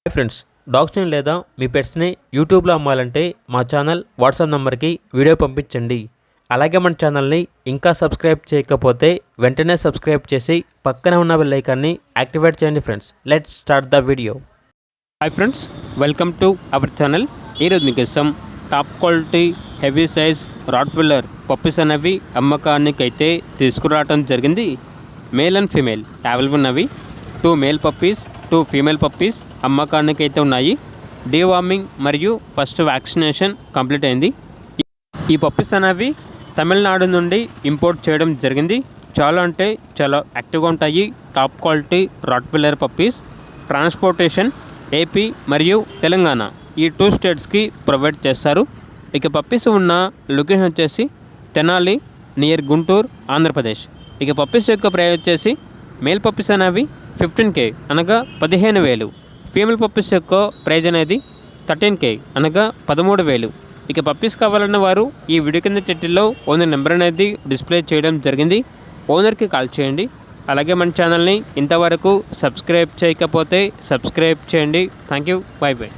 Hi friends, డాగ్స్ని లేదా మీ పెట్స్ని యూట్యూబ్లో అమ్మాలంటే మా ఛానల్ వాట్సాప్ నెంబర్కి వీడియో పంపించండి. అలాగే మన ఛానల్ని ఇంకా సబ్స్క్రైబ్ చేయకపోతే వెంటనే సబ్స్క్రైబ్ చేసి పక్కనే ఉన్న బెల్ ఐకాన్ని యాక్టివేట్ చేయండి. Friends, let's start the video. Hi friends, welcome to our channel. ఈరోజు మీకోసం top quality heavy size Rottweiler puppies అనేవి అమ్మకానికి అయితే తీసుకురావడం జరిగింది. మేల్ అండ్ ఫీమేల్ అవైలబుల్ ఉన్నవి. 2 మేల్ పప్పీస్ 2 ఫీమేల్ పప్పీస్ అమ్మకానికి అయితే ఉన్నాయి. డీవార్మింగ్ మరియు ఫస్ట్ వ్యాక్సినేషన్ కంప్లీట్ అయింది. ఈ పప్పీస్ అనేవి తమిళనాడు నుండి ఇంపోర్ట్ చేయడం జరిగింది. చాలా యాక్టివ్గా ఉంటాయి. Top quality Rottweiler puppies. Transportation AP మరియు తెలంగాణ ఈ 2 స్టేట్స్కి ప్రొవైడ్ చేస్తారు. ఇక పప్పీస్ ఉన్న లొకేషన్ వచ్చేసి తెనాలి నియర్ గుంటూరు, ఆంధ్రప్రదేశ్. ఇక పప్పీస్ యొక్క ప్రైస్ వచ్చేసి మేల్ పప్పీస్ అనేవి 15K అనగా 15,000. ఫీమేల్ పప్పీస్ యొక్క ప్రైజ్ అనేది 13K అనగా 13,000. ఇక పప్పీస్ కావాలన్న వారు ఈ వీడియో కింద టైటిల్లో ఓనర్ నెంబర్ అనేది డిస్ప్లే చేయడం జరిగింది. ఓనర్కి కాల్ చేయండి. అలాగే మన ఛానల్ని ఇంతవరకు సబ్స్క్రైబ్ చేయకపోతే సబ్స్క్రైబ్ చేయండి. Thank you. By by.